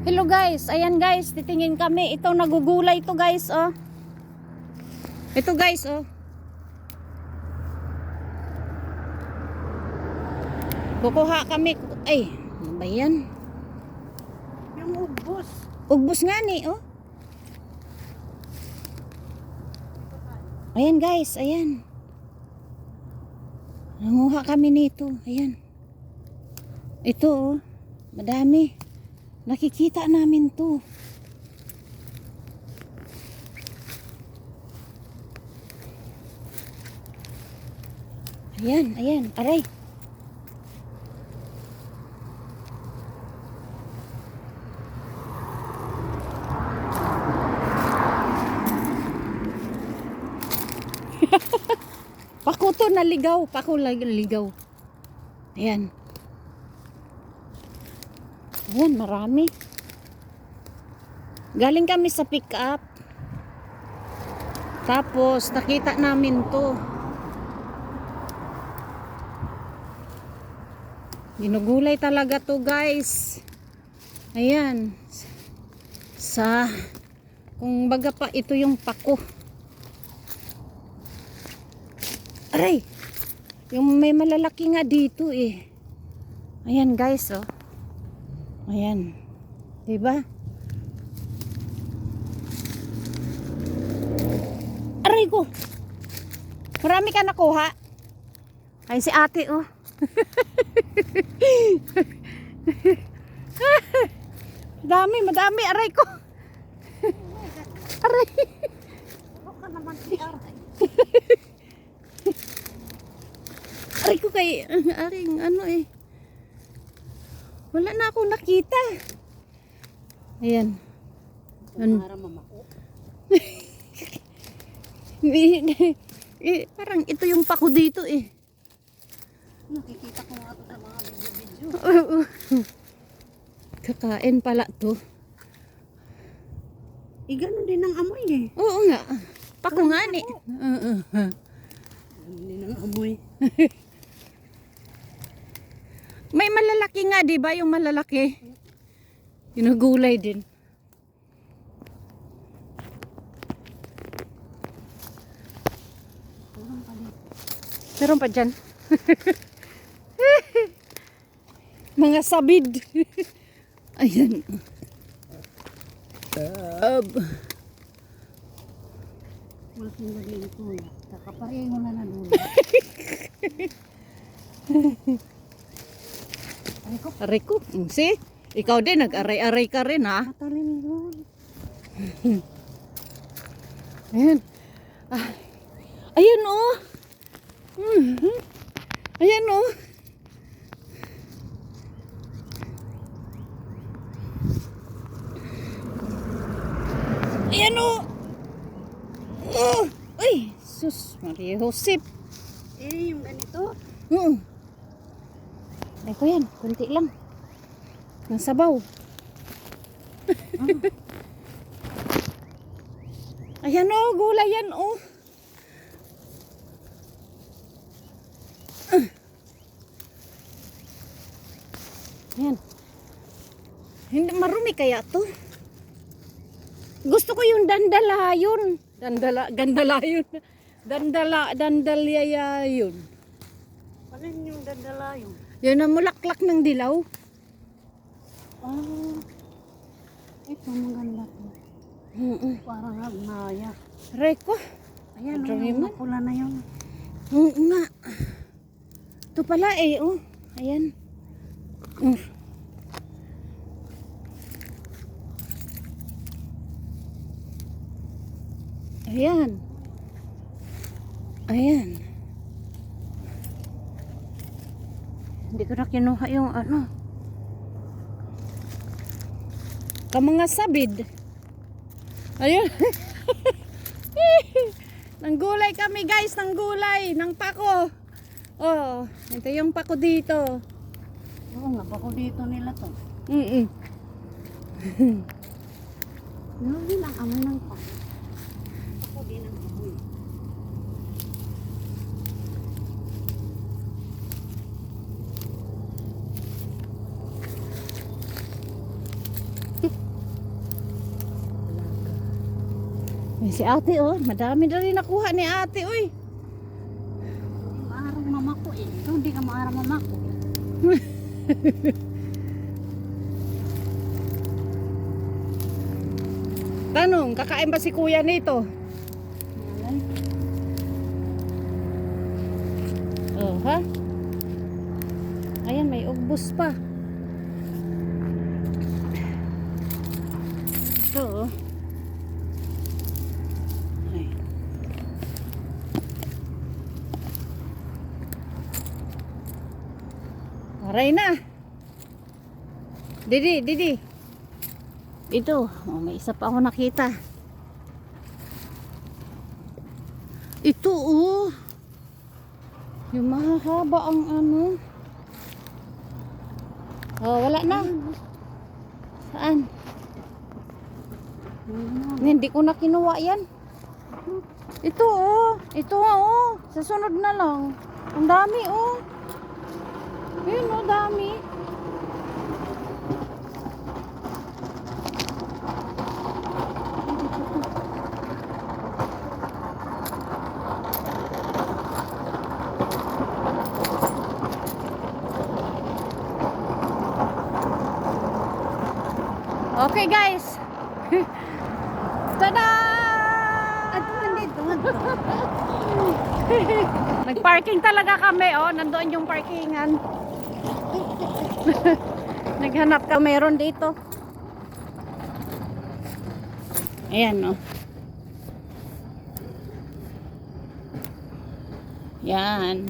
Hello guys, ayan guys, titingin kami. Ito nagugulay to guys, oh. Ito guys, oh. Kukuha kami. Ay, ano ba yan? Yung ugbos. Ugbos nga ni, oh. Ayan guys, ayan. Nanguha kami nito, ayan. Ito, oh. Madami. Nakikita namin to. Ayan, ayan, aray. Pako to naligaw, pako naligaw. Ayan. Ayan, marami. Galing kami sa pick up. Tapos, nakita namin to. Ginugulay talaga to guys. Ayan. Kung baga pa, ito yung pako. Aray! Yung may malalaki nga dito eh. Ayan guys, oh. Ayan. Diba? Aray ko. Marami ka nakuha. Ay si ate, oh. Madami. Aray ko. Aray. Ako ka naman si Aray. Aray ko kay aring ano eh. Wala na akong nakita. Ayan. Para mamako. Parang ito yung pako dito eh. Nakikita ko nga ito sa mga video-video. Oo. Kakain pala to. Ganun din ang amoy eh. Oo nga. Pako nga ni. Oo. Ganun din ang amoy. May malalaki nga, di ba? Yung malalaki. Ginugulay din. Meron pa dyan. Mga sabid. Ayan. Malaking lagay ito eh. Kakapareho na nalulo. Aray ko. See? Ikaw din, nag-aray-aray ka rin, ha? Matalim yun. Ayan. Ah. Ayan, oh. Ayan, oh. Ayan, oh. Oh. Ay, sus, Maria Josep. Yung ganito. Ay ko yan, kunti lang. Ng sabaw. Ayan, oh, gulay yan, oh. Ayan. Hindi marumi kaya to. Gusto ko yung dandalayon. Gandalayon. Dandalayon. Alin yung dadala yun? Yan ang mulaklak ng dilaw. Ito maganda to. Parang nagmaya. Reko. Ayan, Madrami yung man. pula na yun. Oo nga. Ito pala eh, oh. Ayan. Ayan. Ayan. Hindi ko na kinuha yung ano. Mga sabid. Ayun. Nanggulay kami guys, nanggulay, ng pako. Oh, ito yung pako dito. Oo nga, bako dito nila to. Ano din ang amoy ng pako? Ako din ang amoy. Eh, si ate oh, madami na rin nakuha ni ate oy. Maarang mama ko eh. Ikaw hindi ka maarang mama ko. Tanong, kakain ba si kuya nito? Malay. Oh, ha? Ayan, may ugbos pa. Ito, oh. Ay. Aray na. Didi, Didi. Ito, oh, may isa pa ako nakita. Ito, oh. Yung mahahaba ang ano. Oh, wala na. Saan? Hindi ko na kinuha yan. Ito, oh. Ito, oh. Sa sunod na lang. Ang dami, oh. Ayun, oh, dami. Okay guys. Tada! At nandito. Nag-parking talaga kami, oh. Nandoon yung parkingan. Naghanap ka meron dito. Ayan, oh. Yan.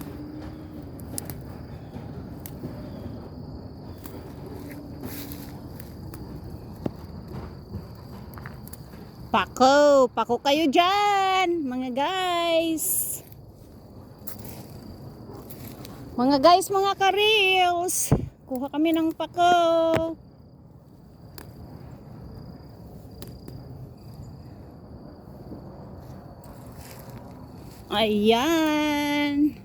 Pako, pako kayo dyan, mga guys. Mga guys, mga ka-reels. Kuha kami ng pako. Ayan.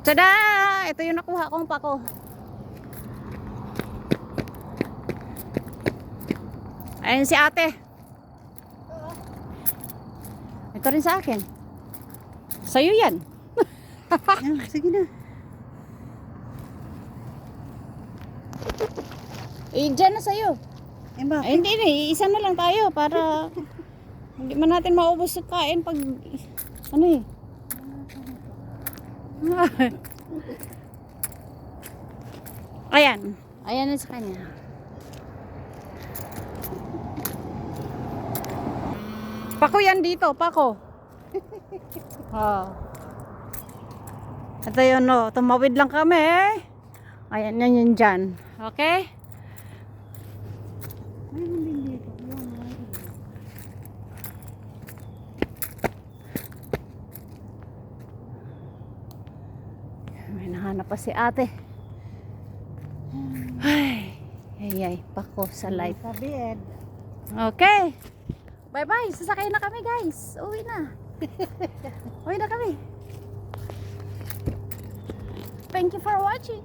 Tada! Ito yung nakuha kong pako. Ayan si ate. Ito rin sa akin. Sa'yo yan. Sige na. Eh, dyan na sa'yo. Eh bakit? Ay, hindi na. Isa na lang tayo para hindi man natin maubos sa kain pag ano eh. Ayan. Ayan na sa kanya. Pako yan dito. Pako. Oh. Ito yun, no. Tumawid lang kami. Ayan yan yun dyan. Okay? Mayroon din dito. May nahanap pa si ate. Ay, pako sa life. Sa bed. Okay. Bye-bye. Sasakay na kami, guys. Uwi na. Uwi na kami. Thank you for watching.